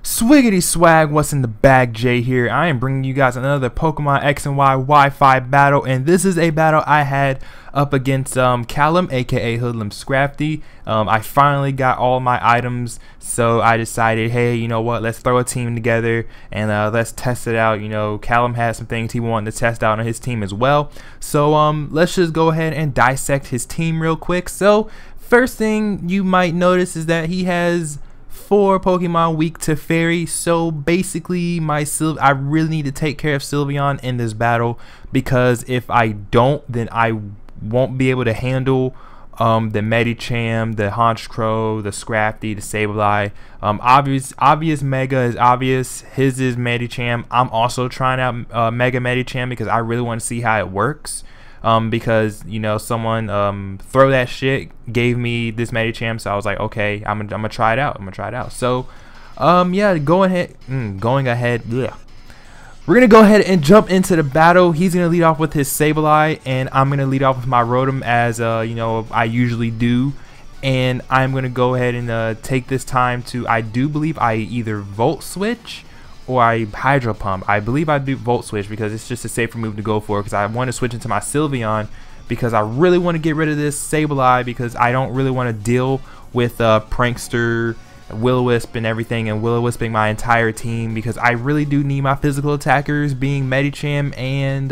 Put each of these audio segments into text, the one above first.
Swiggity swag, what's in the bag? Jay here. I am bringing you guys another Pokemon X and Y Wi-Fi battle, and this is a battle I had up against Callum, aka HoodlumScrafty. I finally got all my items, so I decided, hey, you know what? Let's throw a team together and let's test it out. You know, Callum had some things he wanted to test out on his team as well, so let's just go ahead and dissect his team real quick. So first thing you might notice is that he has 4 Pokemon weak to Fairy, so basically I really need to take care of Sylveon in this battle, because if I don't, then I won't be able to handle the Medicham, the Honchkrow, the Scrafty, the Sableye. Obvious Mega is obvious. His is Medicham. I'm also trying out Mega Medicham because I really want to see how it works. Because you know, someone throw that shit gave me this Medicham, so I was like, okay, I'm gonna try it out. So yeah, going ahead, yeah. We're gonna go ahead and jump into the battle. He's gonna lead off with his Sableye, and I'm gonna lead off with my Rotom, as you know, I usually do. And I'm gonna go ahead and take this time to, I do believe I either Volt Switch or I Hydro Pump. I believe I do Volt Switch because it's just a safer move to go for, because I want to switch into my Sylveon because I really want to get rid of this Sableye, because I don't really want to deal with Prankster, Will-O-Wisp and everything, and Will-O-Wisping my entire team, because I really do need my physical attackers being Medicham and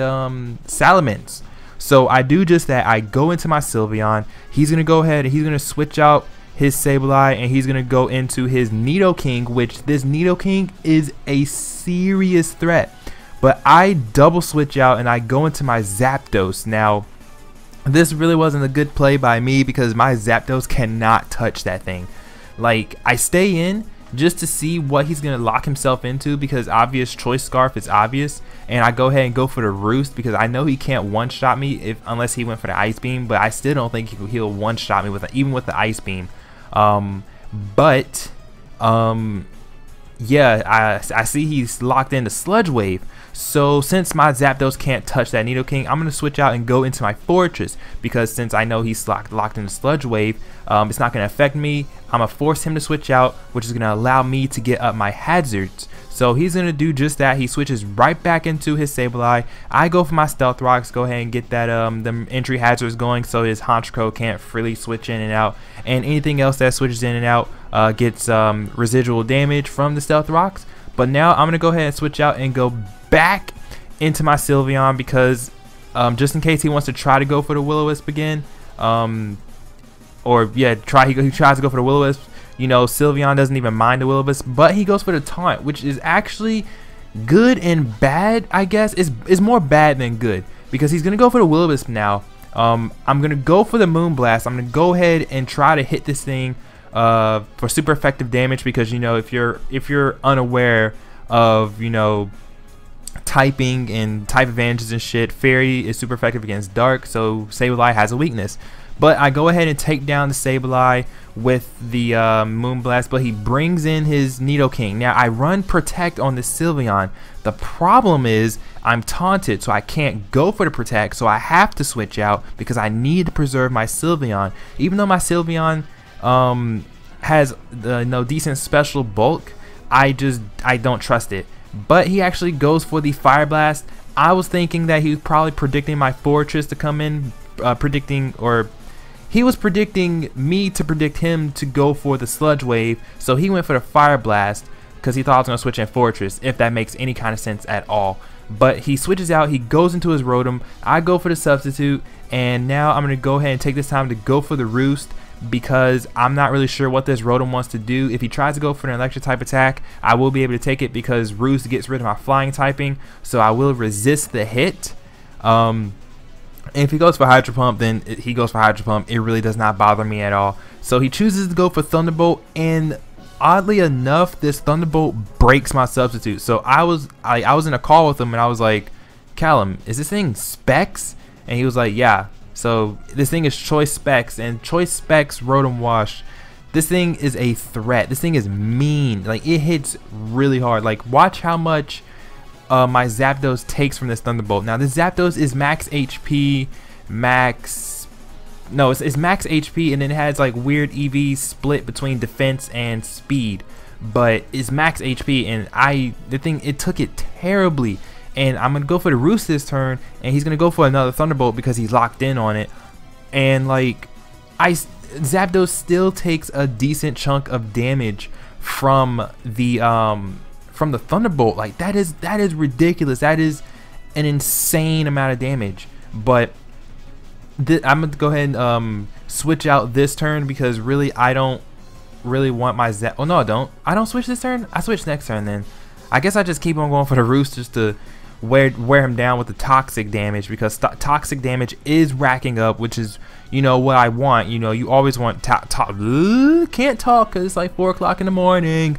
Salamence. So I do just that. I go into my Sylveon. He's going to go ahead and he's going to switch out his Sableye, and he's gonna go into his Nidoking, which this Nidoking is a serious threat. But I double switch out and I go into my Zapdos. Now, this really wasn't a good play by me, because my Zapdos cannot touch that thing. Like, I stay in just to see what he's gonna lock himself into, because obvious Choice Scarf is obvious, and I go ahead and go for the Roost because I know he can't one-shot me unless he went for the Ice Beam. But I still don't think he'll one-shot me even with the Ice Beam. Yeah, I see he's locked into Sludge Wave. So since my Zapdos can't touch that Nidoking, I'm gonna switch out and go into my Fortress, because since I know he's locked into Sludge Wave, it's not gonna affect me. I'm gonna force him to switch out, which is gonna allow me to get up my hazards. So he's gonna do just that. He switches right back into his Sableye. I go for my Stealth Rocks, go ahead and get that the entry hazards going, so his Honchkrow can't freely switch in and out, and anything else that switches in and out gets residual damage from the Stealth Rocks. But now I'm gonna go ahead and switch out and go back into my Sylveon, because just in case he wants to try to go for the Will-O-Wisp again, or yeah, he tries to go for the Will-O-Wisp. You know, Sylveon doesn't even mind the Will-O-Wisp, but he goes for the Taunt, which is actually good and bad, I guess. It's more bad than good, because he's gonna go for the Will-O-Wisp now. I'm gonna go for the Moonblast. I'm gonna go ahead and try to hit this thing for super effective damage, because you know, if you're unaware of, you know, typing and type advantages and shit, Fairy is super effective against Dark, so Sableye has a weakness. But I go ahead and take down the Sableye with the Moonblast, but he brings in his Nidoking. Now I run Protect on the Sylveon. The problem is I'm taunted, so I can't go for the Protect, so I have to switch out because I need to preserve my Sylveon. Even though my Sylveon has no decent special bulk, I don't trust it. But he actually goes for the Fire Blast. I was thinking that he was probably predicting my Fortress to come in, he was predicting me to predict him to go for the Sludge Wave, so he went for the Fire Blast because he thought I was going to switch in Fortress, if that makes any kind of sense at all. But he switches out, he goes into his Rotom, I go for the Substitute, and now I'm going to go ahead and take this time to go for the Roost, because I'm not really sure what this Rotom wants to do. If he tries to go for an electric type attack, I will be able to take it, because Roost gets rid of my flying typing, so I will resist the hit. If he goes for Hydro Pump, then he goes for Hydro Pump. It really does not bother me at all. So he chooses to go for Thunderbolt, and oddly enough, this Thunderbolt breaks my Substitute. So I was in a call with him, and I was like, Callum, is this thing Specs? And he was like, yeah. So this thing is Choice Specs, and Choice Specs Rotom Wash. This thing is a threat. This thing is mean. Like, it hits really hard. Like, watch how much my Zapdos takes from this Thunderbolt. Now this Zapdos is max HP, it's max HP, and then it has like weird EV split between defense and speed. but it's max HP, and it took it terribly. And I'm gonna go for the roost this turn, and he's gonna go for another thunderbolt because he's locked in on it. And like, Zapdos still takes a decent chunk of damage from the thunderbolt. Like, that is ridiculous. That is an insane amount of damage. But I'm gonna go ahead and switch out this turn because really I don't really want my oh no, I don't switch this turn. I switch next turn. Then I guess I just keep on going for the roost just to wear him down with the toxic damage, because toxic damage is racking up, which is, you know, what I want. You know, you always want can't talk because it's like 4 o'clock in the morning.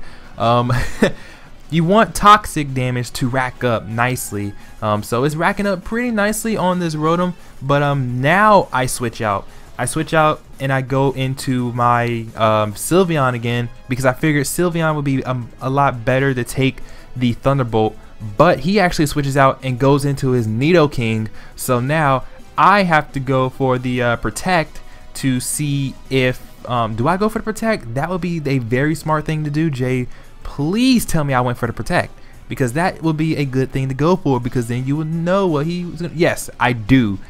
You want toxic damage to rack up nicely. So it's racking up pretty nicely on this Rotom. But now I switch out. And I go into my Sylveon again, because I figured Sylveon would be a lot better to take the Thunderbolt. But he actually switches out and goes into his Nidoking. So now I have to go for the Protect to see if do I go for the Protect? That would be a very smart thing to do, Jay. Please tell me I went for the Protect, because that would be a good thing to go for, because then you would know what he was gonna. Yes, I do.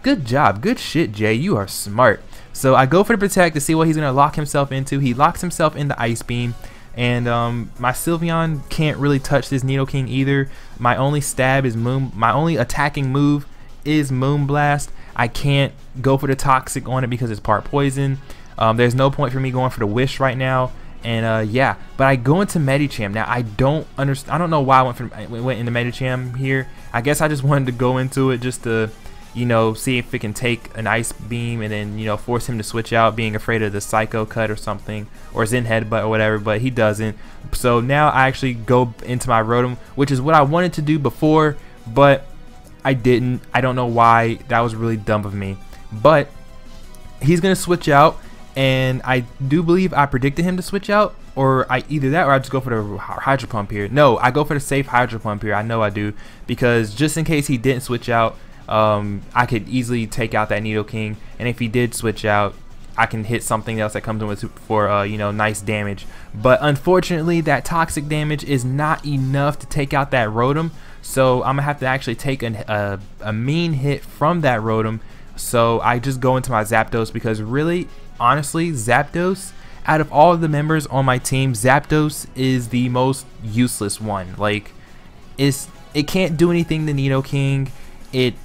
Good job. Good shit, Jay. You are smart. So I go for the Protect to see what he's gonna lock himself into. He locks himself in the Ice Beam. And my Sylveon can't really touch this Nidoking either. My only stab is my only attacking move is Moonblast. I can't go for the Toxic on it because it's part poison. There's no point for me going for the Wish right now. And yeah, but I go into Medicham. Now I don't understand. I don't know why I went into Medicham here. I guess I just wanted to go into it just to, you know, see if it can take an Ice Beam and then, you know, force him to switch out, being afraid of the Psycho Cut or something, or Zen Headbutt or whatever, but he doesn't. So now I actually go into my Rotom, which is what I wanted to do before, but I didn't. I don't know why. That was really dumb of me. But he's going to switch out, and I do believe I predicted him to switch out, or either that or I just go for the Hydro Pump here. No, I go for the safe Hydro Pump here. I know I do, because just in case he didn't switch out, I could easily take out that Nidoking, and if he did switch out, I can hit something else that comes in with for you know, nice damage. But unfortunately, that toxic damage is not enough to take out that Rotom, so I'm gonna have to actually take a mean hit from that Rotom. So I just go into my Zapdos, because really, honestly, Zapdos, out of all of the members on my team, Zapdos is the most useless one. Like, it can't do anything to Nidoking. It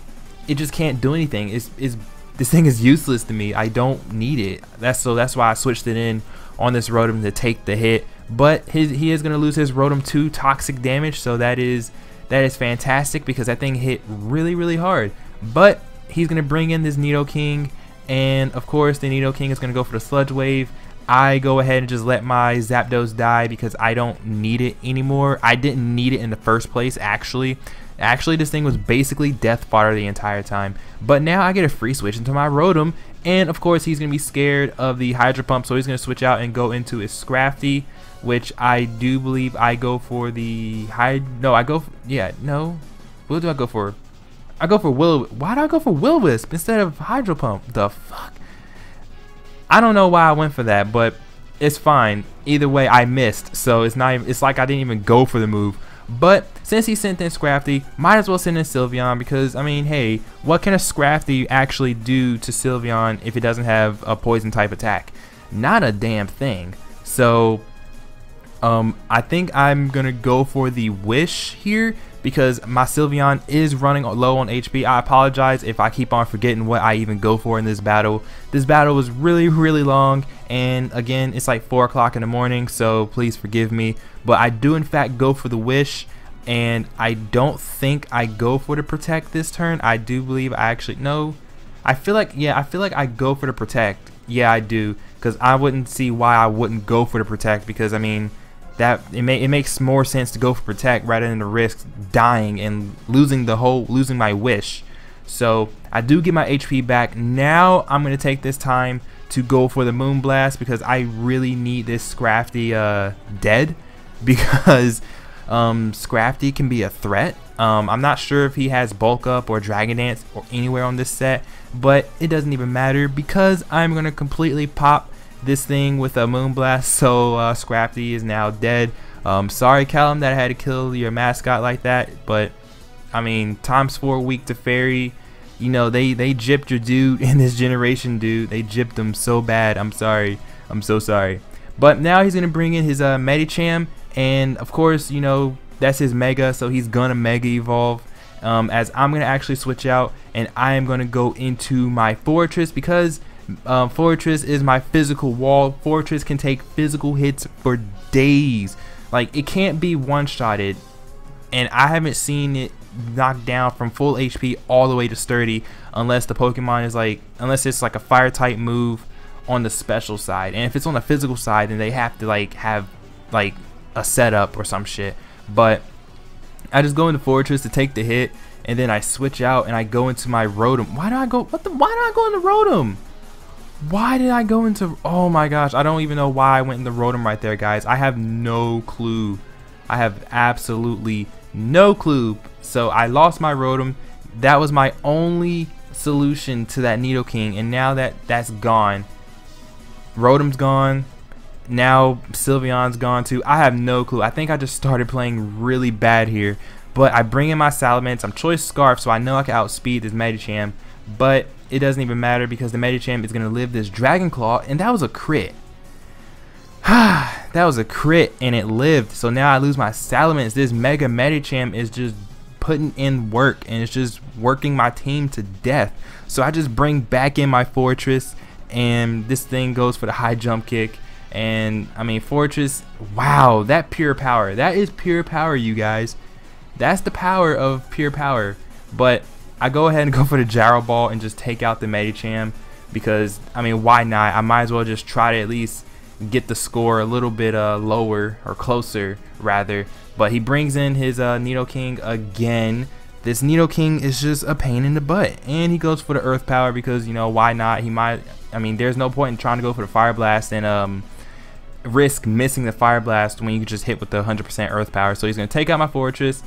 just can't do anything. This thing is useless to me. I don't need it. That's why I switched it in on this Rotom to take the hit. But he is gonna lose his Rotom to toxic damage, so that is fantastic, because that thing hit really hard. But he's gonna bring in this Nidoking, and of course the Nidoking is gonna go for the Sludge Wave. I go ahead and just let my Zapdos die because I don't need it anymore. I didn't need it in the first place, actually. Actually, this thing was basically death fodder the entire time. But now I get a free switch into my Rotom, and of course he's going to be scared of the Hydro Pump, so he's going to switch out and go into his Scrafty, which I do believe I go for the what do I go for? I go for why do I go for Will-Wisp instead of Hydro Pump? The fuck? I don't know why I went for that, but it's fine. Either way, I missed, so it's like I didn't even go for the move. But since he sent in Scrafty, might as well send in Sylveon, because I mean, hey, what can a Scrafty actually do to Sylveon if it doesn't have a poison type attack? Not a damn thing. So I think I'm gonna go for the Wish here, because my Sylveon is running low on HP. I apologize if I keep on forgetting what I even go for in this battle. This battle was really long, and again, it's like 4 o'clock in the morning, so please forgive me. But I do in fact go for the Wish, and I don't think I go for the Protect this turn. I do believe I actually, no, I feel like I go for the Protect. Yeah, I do, because I wouldn't see why I wouldn't go for the Protect, because I mean, that it makes more sense to go for Protect rather than to risk dying and losing my Wish. So I do get my HP back. Now I'm gonna take this time to go for the Moonblast, because I really need this Scrafty dead, because Scrafty can be a threat. I'm not sure if he has Bulk Up or Dragon Dance or anywhere on this set, but it doesn't even matter, because I'm gonna completely pop this thing with a Moonblast, so Scrafty is now dead. Sorry, Callum, that I had to kill your mascot like that, but I mean, ×4 weak to fairy. You know, they gypped your dude in this generation, dude. They gypped him so bad. I'm sorry. I'm so sorry. But now he's gonna bring in his Medicham, and of course, you know, that's his Mega, so he's gonna Mega Evolve. As I'm gonna actually switch out, and I am gonna go into my Fortress, because Fortress is my physical wall. Fortress can take physical hits for days. Like, it can't be one-shotted, and I haven't seen it knocked down from full HP all the way to sturdy unless the Pokemon is like, unless it's like a fire type move on the special side. And if it's on the physical side, then they have to like have like a setup or some shit. But I just go into Fortress to take the hit, and then I switch out and I go into my Rotom. Why did I go? Why did I go into Rotom? Why did I go into? Oh my gosh, I don't even know why I went into Rotom right there, guys. I have no clue. I have absolutely no clue. So I lost my Rotom. That was my only solution to that Nidoking, and now that that's gone, Rotom's gone. Now Sylveon's gone too. I have no clue. I think I just started playing really bad here. But I bring in my Salamence. I'm Choice Scarf, so I know I can outspeed this Medicham. But it doesn't even matter because the Medicham is going to live this Dragon Claw, and that was a crit. That was a crit, and it lived. So now I lose my Salamence. This Mega Medicham is just putting in work, and it's just working my team to death. So I just bring back in my Fortress, and this thing goes for the high jump kick. And I mean, Fortress, wow, that pure power. That is pure power, you guys. That's the power of pure power. But I go ahead and go for the Gyro Ball and just take out the Medicham, because I mean, why not? I might as well just try to at least get the score a little bit lower, or closer rather. But he brings in his Nidoking again. This Nidoking is just a pain in the butt, and he goes for the Earth Power because, you know, why not? He might, I mean, there's no point in trying to go for the Fire Blast and risk missing the Fire Blast when you can just hit with the 100% Earth Power. So he's going to take out my Fortress.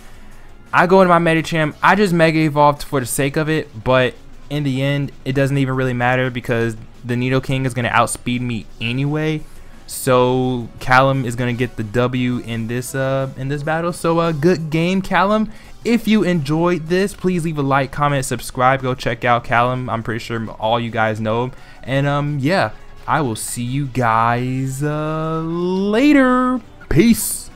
I go into my Medicham. I just Mega Evolved for the sake of it, but in the end, it doesn't even really matter because the Nidoking is going to outspeed me anyway. So Callum is going to get the W in this battle. So good game, Callum. If you enjoyed this, please leave a like, comment, subscribe. Go check out Callum. I'm pretty sure all you guys know him. And yeah, I will see you guys later. Peace.